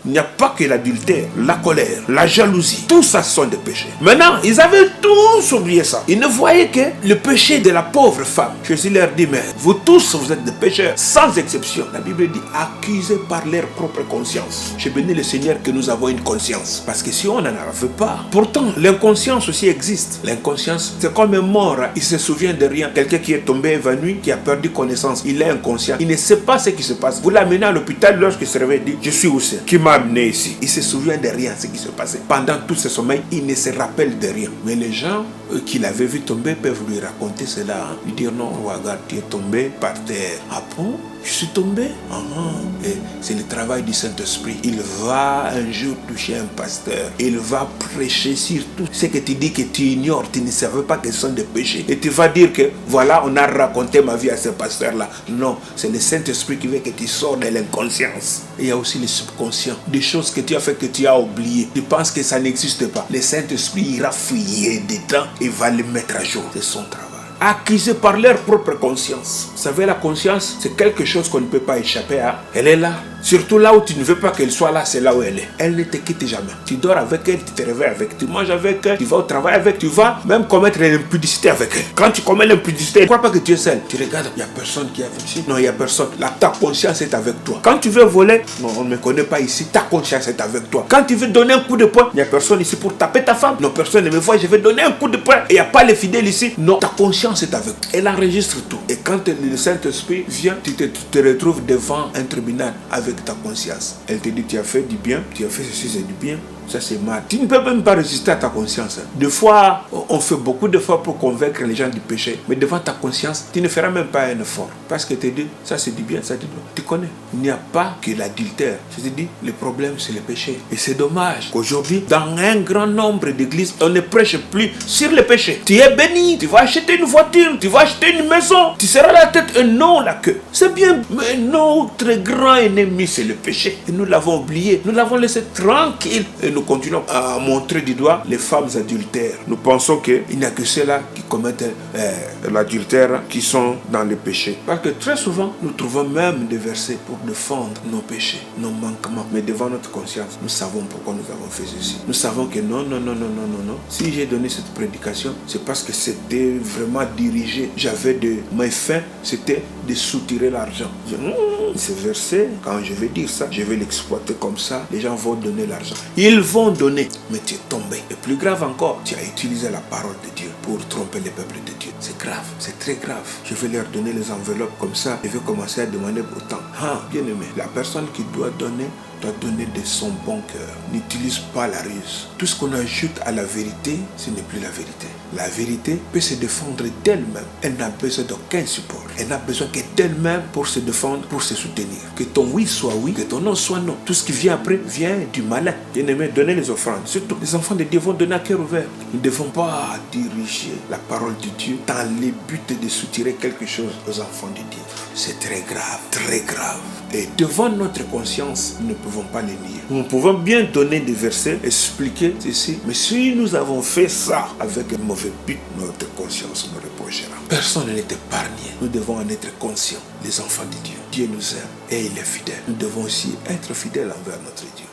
Il n'y a pas que l'adultère, la colère, la jalousie. Tout ça sont des péchés. Maintenant, ils avaient tous oublié ça. Ils ne voyaient que le péché de la pauvre femme. Jésus leur dit, mais vous tous, vous êtes des pécheurs, sans exception. La Bible dit, accusés par leur propre conscience. Je bénis le Seigneur que nous avons une conscience. Parce que si on n'en avait pas, pourtant, l'inconscience aussi existe. L'inconscience, c'est comme un mort. Il se souvient de rien. Quelqu'un qui est tombé évanoui, qui a perdu connaissance. Il est inconscient. Il ne sait pas ce qui se passe. Vous l'amenez à l'hôpital lorsqu'il se réveille, il dit, je suis où c'est? Qui m'a amené ici? Il se souvient de rien, ce qui se passait. Pendant tout ce sommeil, il ne se rappelle de rien. Mais les gens qui l'avaient vu tomber peuvent lui raconter cela. Lui dire, non, regarde, tu es tombé par terre. Ah bon? Je suis tombé. Et c'est le travail du Saint-Esprit. Il va un jour toucher un pasteur. Il va prêcher sur tout ce que tu dis que tu ignores. Tu ne savais pas que ce sont des péchés. Et tu vas dire que voilà, on a raconté ma vie à ce pasteur-là. Non, c'est le Saint-Esprit qui veut que tu sors de l'inconscience. Et il y a aussi le subconscient. Des choses que tu as fait que tu as oubliées. Tu penses que ça n'existe pas. Le Saint-Esprit ira fouiller dedans et va le mettre à jour. C'est son travail. Accusés par leur propre conscience. Vous savez, la conscience, c'est quelque chose qu'on ne peut pas échapper à. Elle est là. Surtout là où tu ne veux pas qu'elle soit là, c'est là où elle est. Elle ne te quitte jamais. Tu dors avec elle, tu te réveilles avec elle, tu manges avec elle, tu vas au travail avec elle, tu vas même commettre l'impudicité avec elle. Quand tu commets l'impudicité, ne crois pas que tu es seul. Tu regardes, il n'y a personne qui est avec ici. Non, il n'y a personne. Là, ta conscience est avec toi. Quand tu veux voler, non, on ne me connaît pas ici, ta conscience est avec toi. Quand tu veux donner un coup de poing, il n'y a personne ici pour taper ta femme. Non, personne ne me voit, je vais donner un coup de poing. Et il n'y a pas les fidèles ici. Non, ta conscience est avec toi. Elle enregistre tout. Et quand le Saint-Esprit vient, tu te retrouves devant un tribunal avec ta conscience. Elle te dit, tu as fait du bien, tu as fait ceci, c'est du bien. Ça c'est mal. Tu ne peux même pas résister à ta conscience. Des fois, on fait beaucoup d'efforts pour convaincre les gens du péché. Mais devant ta conscience, tu ne feras même pas un effort. Parce que tu te dis, ça c'est du bien, ça c'est du bien. Tu connais. Il n'y a pas que l'adultère. Je te dis, le problème c'est le péché. Et c'est dommage qu'aujourd'hui, dans un grand nombre d'églises, on ne prêche plus sur le péché. Tu es béni, tu vas acheter une voiture, tu vas acheter une maison. Tu seras la tête et non la queue. C'est bien, mais notre grand ennemi c'est le péché. Et nous l'avons oublié. Nous l'avons laissé tranquille. Et nous continuons à montrer du doigt les femmes adultères. Nous pensons qu'il n'y a que ceux-là qui commettent l'adultère qui sont dans le péché. Parce que très souvent, nous trouvons même des versets pour défendre nos péchés, nos manquements. Mais devant notre conscience, nous savons pourquoi nous avons fait ceci. Nous savons que non. Si j'ai donné cette prédication, c'est parce que c'était vraiment dirigé. J'avais mes fins, c'était de soutirer l'argent. Ces versets, quand je vais dire ça, je vais l'exploiter comme ça. Les gens vont donner l'argent. Ils vont donner, mais tu es tombé. Et plus grave encore, tu as utilisé la parole de Dieu pour tromper les peuples de Dieu. C'est grave, c'est très grave. Je vais leur donner les enveloppes comme ça. Je vais commencer à demander autant. Bien aimé, la personne qui doit donner de son bon cœur. N'utilise pas la ruse. Tout ce qu'on ajoute à la vérité, ce n'est plus la vérité. La vérité peut se défendre d'elle-même. Elle n'a besoin d'aucun support. Elle n'a besoin que d'elle-même pour se défendre, pour se soutenir. Que ton oui soit oui, que ton non soit non. Tout ce qui vient après vient du malin. Bien-aimé, donnez les offrandes. Surtout, les enfants de Dieu vont donner à cœur ouvert. Nous ne devons pas diriger la parole de Dieu dans le but de soutirer quelque chose aux enfants de Dieu. C'est très grave, très grave. Et devant notre conscience, nous ne pouvons pas les nier. Nous pouvons bien donner des versets, expliquer ceci. Mais si nous avons fait ça avec un mauvais but, notre conscience nous reprochera. Personne n'est épargné. Nous devons en être conscients. Les enfants de Dieu. Dieu nous aime et il est fidèle. Nous devons aussi être fidèles envers notre Dieu.